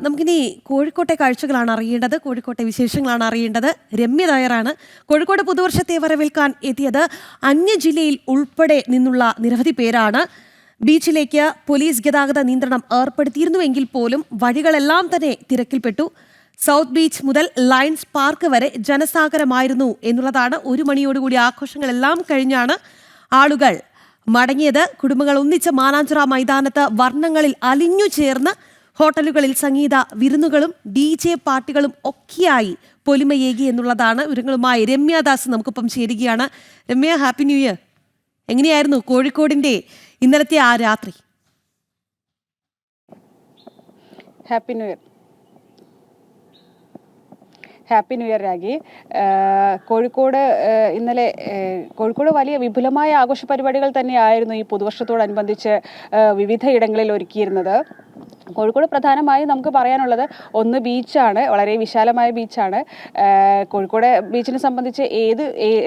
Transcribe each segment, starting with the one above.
നമുക്കിനി കോഴിക്കോട്ടെ കാഴ്ചകളാണ് അറിയേണ്ടത്, കോഴിക്കോട്ടെ വിശേഷങ്ങളാണ് അറിയേണ്ടത്. രമ്യ നായരാണ് കോഴിക്കോട് പുതുവർഷത്തെ വരവേൽക്കാൻ എത്തിയത്. അന്യജില്ലയിൽ ഉൾപ്പെടെ നിന്നുള്ള നിരവധി പേരാണ്. ബീച്ചിലേക്ക് പോലീസ് ഗതാഗത നിയന്ത്രണം ഏർപ്പെടുത്തിയിരുന്നുവെങ്കിൽ പോലും വഴികളെല്ലാം തന്നെ തിരക്കിൽപ്പെട്ടു. സൗത്ത് ബീച്ച് മുതൽ ലയൺസ് പാർക്ക് വരെ ജനസാഗരമായിരുന്നു എന്നുള്ളതാണ്. 1 മണിയോടുകൂടി ആഘോഷങ്ങളെല്ലാം കഴിഞ്ഞാണ് ആളുകൾ മടങ്ങിയത്. കുടുംബങ്ങൾ ഒന്നിച്ച് മാനാഞ്ചിറ മൈതാനത്ത് വർണ്ണങ്ങളിൽ അലിഞ്ഞു ചേർന്ന് ഹോട്ടലുകളിൽ സംഗീത വിരുന്നുകളും DJ പാർട്ടികളും ഒക്കെയായി പൊലിമയേകി എന്നുള്ളതാണ്. വിവരങ്ങളുമായി രമ്യദാസ് നമുക്കൊപ്പം ചേരുകയാണ്. Ramya, happy new year. എങ്ങനെയായിരുന്നു കോഴിക്കോടിന്റെ ഇന്നലത്തെ ആ രാത്രി? Happy new year. Happy new year ragi. Kozhikode ഇന്നലെ കോഴിക്കോട് വലിയ വിപുലമായ ആഘോഷ പരിപാടികൾ തന്നെയായിരുന്നു ഈ പുതുവർഷത്തോടനുബന്ധിച്ച് വിവിധ ഇടങ്ങളിൽ ഒരുക്കിയിരുന്നത്. കോഴിക്കോട് പ്രധാനമായും നമുക്ക് പറയാനുള്ളത് ഒന്ന് ബീച്ചാണ്, വളരെ വിശാലമായ ബീച്ചാണ്. കോഴിക്കോട് ബീച്ചിനെ സംബന്ധിച്ച്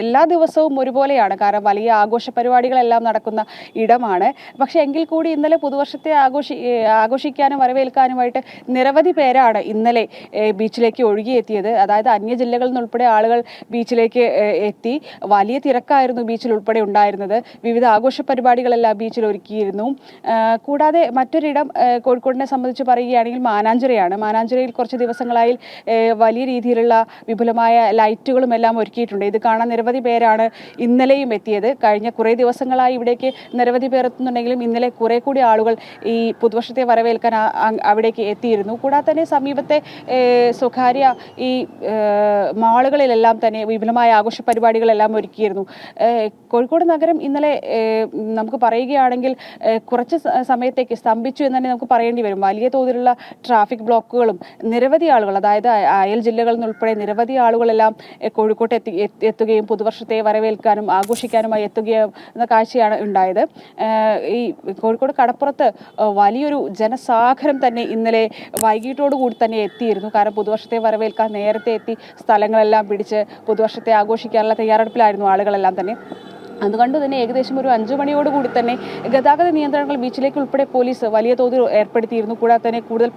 എല്ലാ ദിവസവും ഒരുപോലെയാണ്, കാരണം വലിയ ആഘോഷ പരിപാടികളെല്ലാം നടക്കുന്ന ഇടമാണ്. പക്ഷേ എങ്കിൽ കൂടി ഇന്നലെ പുതുവർഷത്തെ ആഘോഷിക്കാനും വരവേൽക്കാനുമായിട്ട് നിരവധി പേരാണ് ഇന്നലെ ബീച്ചിലേക്ക് ഒഴുകിയെത്തിയത്. അതായത് അന്യജില്ലകളിൽ നിന്നുൾപ്പെടെ ആളുകൾ ബീച്ചിലേക്ക് എത്തി. വലിയ തിരക്കായിരുന്നു ബീച്ചിൽ ഉൾപ്പെടെ ഉണ്ടായിരുന്നത്. വിവിധ ആഘോഷ പരിപാടികളെല്ലാം ബീച്ചിൽ ഒരുക്കിയിരുന്നു. കൂടാതെ മറ്റൊരിടം കോഴിക്കോടിനെ സംബന്ധിച്ച് പറയുകയാണെങ്കിൽ മാനാഞ്ചിറയാണ്. മാനാഞ്ചിറയിൽ കുറച്ച് ദിവസങ്ങളായി വലിയ രീതിയിലുള്ള വിപുലമായ ലൈറ്റുകളും എല്ലാം ഒരുക്കിയിട്ടുണ്ട്. ഇത് കാണാൻ നിരവധി പേരാണ് ഇന്നലെയും എത്തിയത്. കഴിഞ്ഞ കുറേ ദിവസങ്ങളായി ഇവിടേക്ക് നിരവധി പേർ എത്തുന്നുണ്ടെങ്കിലും ഇന്നലെ കുറെ കൂടി ആളുകൾ ഈ പുതുവർഷത്തെ വരവേൽക്കാൻ അവിടേക്ക് എത്തിയിരുന്നു. കൂടാതെ തന്നെ സമീപത്തെ സ്വകാര്യ ഈ മാളുകളിലെല്ലാം തന്നെ വിപുലമായ ആഘോഷ പരിപാടികളെല്ലാം ഒരുക്കിയിരുന്നു. കോഴിക്കോട് നഗരം ഇന്നലെ നമുക്ക് പറയുകയാണെങ്കിൽ കുറച്ച് സമയത്തേക്ക് സ്തംഭിച്ചു എന്ന് തന്നെ നമുക്ക് പറയേണ്ടി വരും. വലിയ തോതിലുള്ള ട്രാഫിക് ബ്ലോക്കുകളും നിരവധി ആളുകൾ, അതായത് അയൽ ജില്ലകളിൽ നിന്നുൾപ്പെടെ നിരവധി ആളുകളെല്ലാം കോഴിക്കോട്ട് എത്തുകയും പുതുവർഷത്തെ വരവേൽക്കാനും ആഘോഷിക്കാനുമായി എത്തുകയും എന്ന കാഴ്ചയാണ് ഉണ്ടായത്. ഈ കോഴിക്കോട് കടപ്പുറത്ത് വലിയൊരു ജനസാഗരം തന്നെ ഇന്നലെ വൈകിട്ടോടുകൂടി തന്നെ എത്തിയിരുന്നു. കാരണം പുതുവർഷത്തെ വരവേൽക്കാൻ നേരത്തെ എത്തി സ്ഥലങ്ങളെല്ലാം പിടിച്ച് പുതുവർഷത്തെ ആഘോഷിക്കാനുള്ള തയ്യാറെടുപ്പിലായിരുന്നു ആളുകളെല്ലാം തന്നെ. അതുകൊണ്ട് തന്നെ ഏകദേശം ഒരു 5 മണിയോടുകൂടി തന്നെ ഗതാഗത നിയന്ത്രണങ്ങൾ ബീച്ചിലേക്ക് ഉൾപ്പെടെ പോലീസ് വലിയ തോതിൽ ഏർപ്പെടുത്തിയിരുന്നു. കൂടാതെ തന്നെ കൂടുതൽ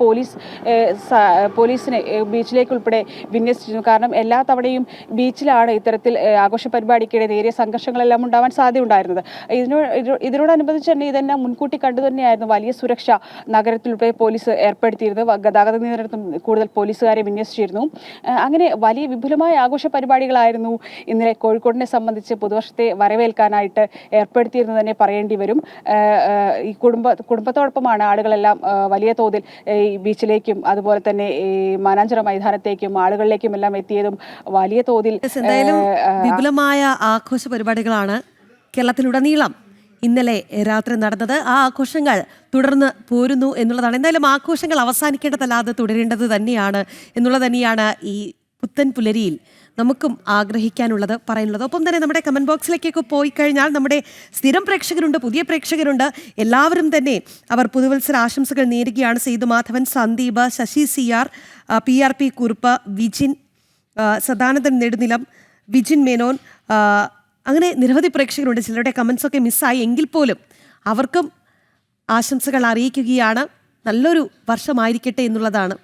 പോലീസിനെ ബീച്ചിലേക്ക് ഉൾപ്പെടെ വിന്യസിച്ചിരുന്നു. കാരണം എല്ലാ തവണയും ബീച്ചിലാണ് ഇത്തരത്തിൽ ആഘോഷ പരിപാടിക്കിടെ നേരിയ സംഘർഷങ്ങളെല്ലാം ഉണ്ടാവാൻ സാധ്യതയുണ്ടായിരുന്നത്. ഇതിനോടനുബന്ധിച്ച് തന്നെ ഇതെല്ലാം മുൻകൂട്ടി കണ്ടു തന്നെയായിരുന്നു വലിയ സുരക്ഷ നഗരത്തിൽ ഉൾപ്പെടെ പോലീസ് ഏർപ്പെടുത്തിയിരുന്നത്. ഗതാഗത നിയന്ത്രണത്തിൽ കൂടുതൽ പോലീസുകാരെ വിന്യസിച്ചിരുന്നു. അങ്ങനെ വലിയ വിപുലമായ ആഘോഷ പരിപാടികളായിരുന്നു ഇന്നലെ കോഴിക്കോടിനെ സംബന്ധിച്ച് പുതുവർഷത്തെ വരവേൽക്കാനായിട്ട് ഏർപ്പെടുത്തിയിരുന്നത് തന്നെ പറയേണ്ടി വരും. ഈ കുടുംബത്തോടൊപ്പമാണ് ആളുകളെല്ലാം വലിയ തോതിൽ ഈ ബീച്ചിലേക്കും അതുപോലെ തന്നെ ഈ മാനാഞ്ചിറ മൈതാനത്തേക്കും ആളുകളിലേക്കും എല്ലാം എത്തിയതും വലിയ തോതിൽ എന്തായാലും വിപുലമായ ആഘോഷ പരിപാടികളാണ് കേരളത്തിലുടനീളം ഇന്നലെ രാത്രി നടന്നത്. ആ ആഘോഷങ്ങൾ തുടർന്ന് പോരുന്നു എന്നുള്ളതാണ്. എന്തായാലും ആഘോഷങ്ങൾ അവസാനിക്കേണ്ടതല്ലാതെ തുടരേണ്ടത് തന്നെയാണ് എന്നുള്ളത് തന്നെയാണ് ഈ പുത്തൻ പുലരിയിൽ നമുക്കും ആഗ്രഹിക്കാനുള്ളത്, പറയാനുള്ളത്. ഒപ്പം തന്നെ നമ്മുടെ കമൻറ്റ് ബോക്സിലേക്കൊക്കെ പോയി കഴിഞ്ഞാൽ നമ്മുടെ സ്ഥിരം പ്രേക്ഷകരുണ്ട്, പുതിയ പ്രേക്ഷകരുണ്ട്. എല്ലാവരും തന്നെ അവർ പുതുവത്സര ആശംസകൾ നേരുകയാണ്. സേതു മാധവൻ, സന്ദീപ്, ശശി CR, PRP കുറുപ്പ്, വിജിൻ, സദാനന്ദൻ നെടുനിലം, വിജിൻ മേനോൻ, അങ്ങനെ നിരവധി പ്രേക്ഷകരുണ്ട്. ചിലരുടെ കമൻസൊക്കെ മിസ്സായി എങ്കിൽ പോലും അവർക്കും ആശംസകൾ അറിയിക്കുകയാണ്. നല്ലൊരു വർഷമായിരിക്കട്ടെ എന്നുള്ളതാണ്.